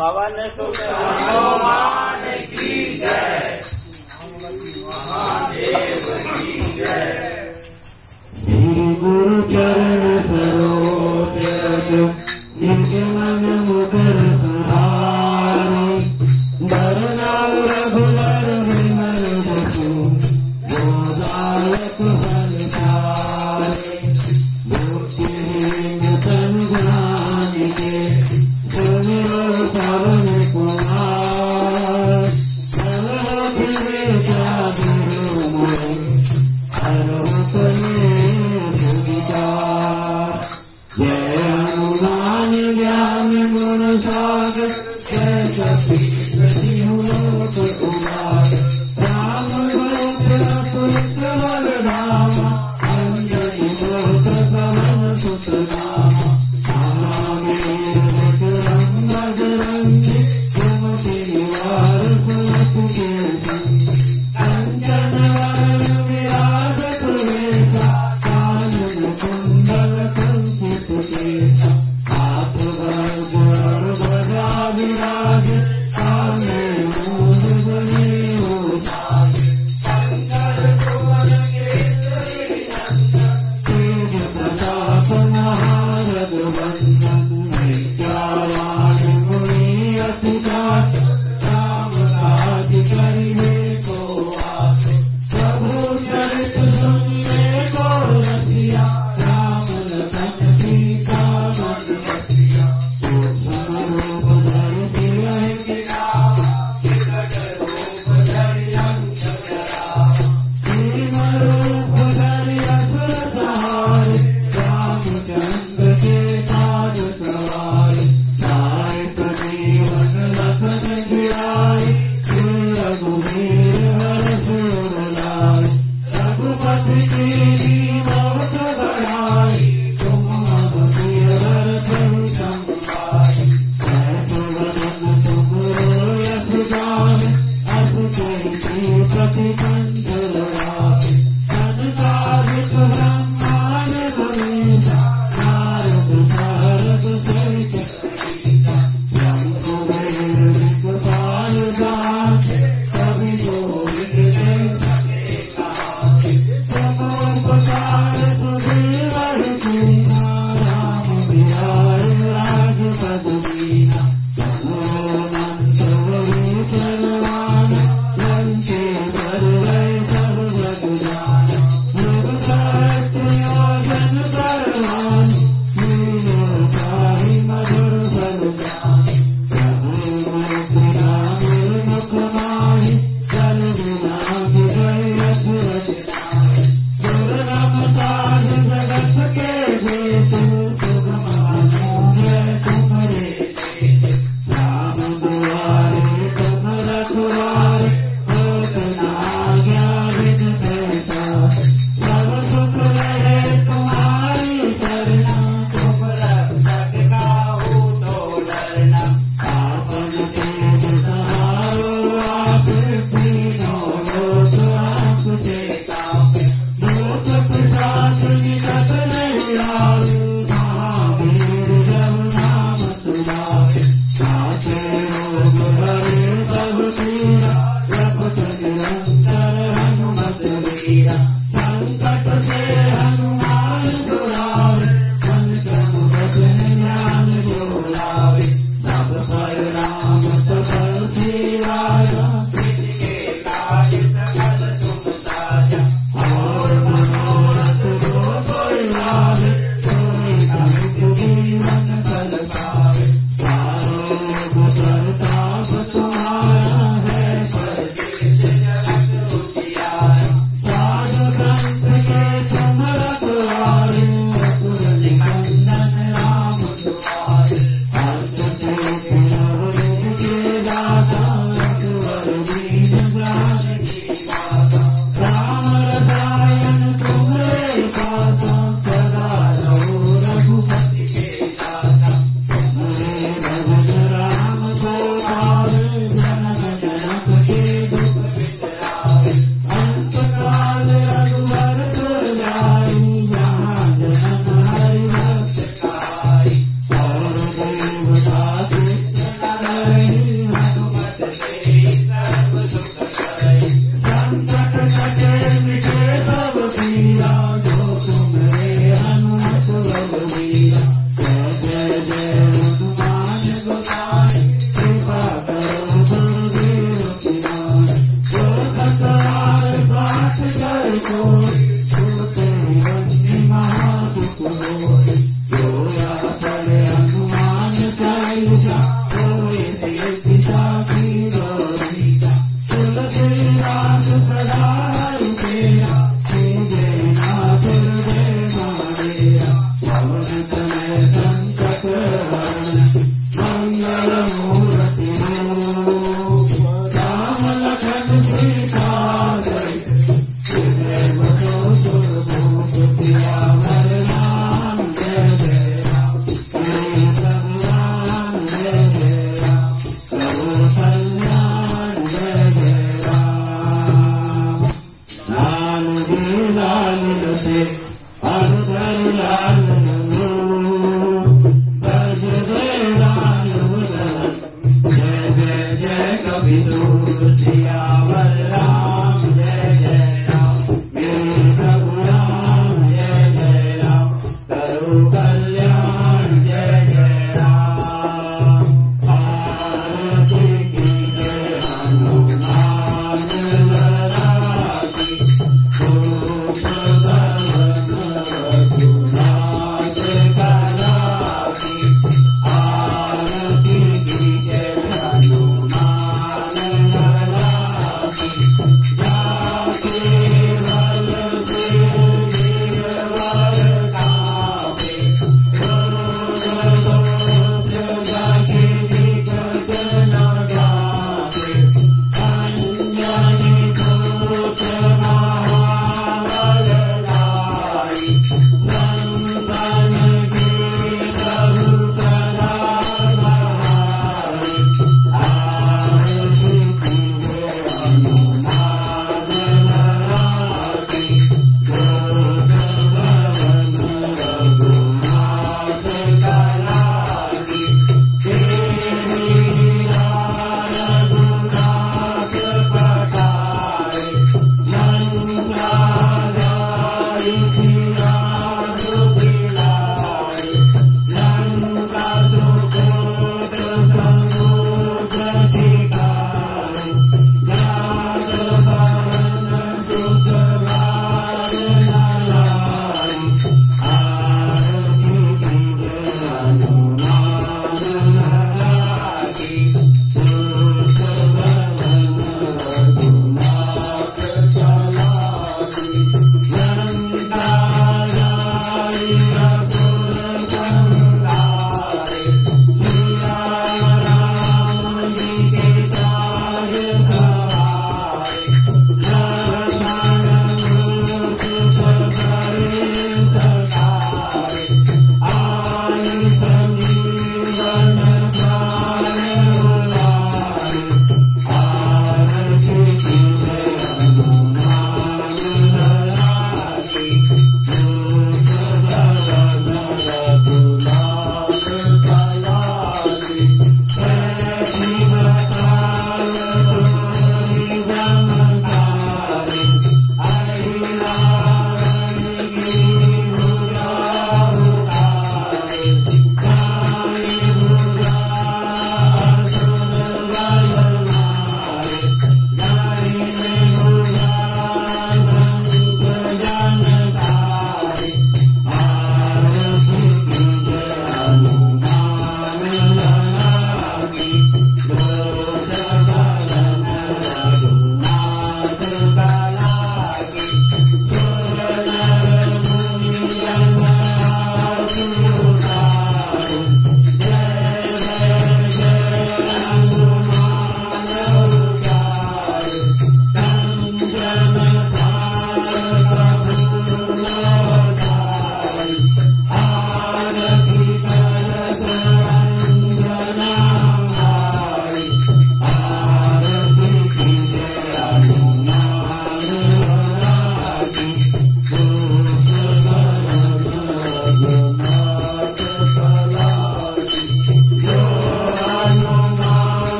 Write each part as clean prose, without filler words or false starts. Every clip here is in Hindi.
पवन सुत हनुमान की जय। महादेव की जय। श्री गुरु चरण सरोज रज इनके मन मुकुर सुधारे। वरना रघुवर विमल जसु गोदायक फलचारे। बुद्धिहीन तन जानिके सुमिरो पवन कुमार। सर्व विवेका गुरु मोहि सर्वत जय हनुमान ज्ञान गुण सागर। जय कपीसति लोक उजागर। राम भद्र पुत्र बलरामा। अंजनी पुत्र पवन सुत नामा। महावीर विक्रम बजरंगी। सुमति निवार सुमति के संगी। कंचन वरण विराजत वेसा। कानन कुंडल कंकित केसा। हाथ वज्र ध्वजा विराज। कांधे मूँज बलियो साज। शंकर सुवन केसरी नंदन। तेज प्रताप महारथ वंदन। विद्यावान गुणी अति चातुर। राम काज करिबे को आतुर। प्रभु चरित सुनिबे को रसिया। राम लखन सीता मन बसिया। सूक्ष्म रूप धरि सिरहि रामा। विकट रूप धरि लंक जरामा। भीम रूप धरि असुर संहारे। रामचंद्र के काज सवारे। नायक जीवन लखन जियाए। श्री रघुवीर हर्ष उर लाए। रघुपति कीन्ही बहुत बड़ाई। तुम मम प्रिय भरत संभाई। जैसे वदन तुमरो यश गावें। अस कहि पति कंठ लगावें। संसारिक ब्रह्मांड गुणीसा। नारद सारद सहित अहिसा। यम कुबेर दिक्पाल गाथे। कवि कोविद जय सके गाथे। तुम उपकार सुग्रीव कीन्हा। राम बिहारी राजपद दीन्हा। मनोमंत्र विभीषण माना। लंकेश्वर वै सब जग जाना। निरसहाय योजन परवान। लील्यों ताहि मधुर फल जानि। प्रभु राम मुख माहि। जल बिना गए अधरज नाहि। दुर्लभ साध जगत के जेतु। सुगम अनुग्रह तुम्हरे तेतु। राम दुआरे तुम रखवारे। होत न आज्ञा बिन पैसारे। सब सुख रहे तुम्हारी शरणा। तुम रक्षक काहू तो डरना। आपन तेज सहारो आपे। तीनों लोक आपसे कापे। भूत पिशाच निकट नहीं आवे। महावीर जब नाम सुनावे। नाथे रोग हरे सब पीरा। जपत निरंतर हनुमत वीरा। संकट से हनुमान छुड़ावे। मन क्रम वचन ध्यान जो लावे। सब पर राम तपस्वी राजा। सिद्धि के काज सकल तुम साजा। और मनोरथ जो कोई लावे। सोई अमित जीवन फल पावे। चारों प्रताप तुम्हारा है। परसिद्ध जगत उजियारा। साध संत के तुम रखवारे। असुर निकंदन राम दुआरे। हर्ष से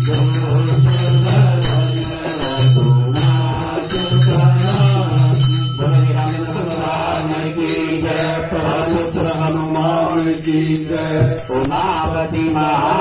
Jai गणपति महाराज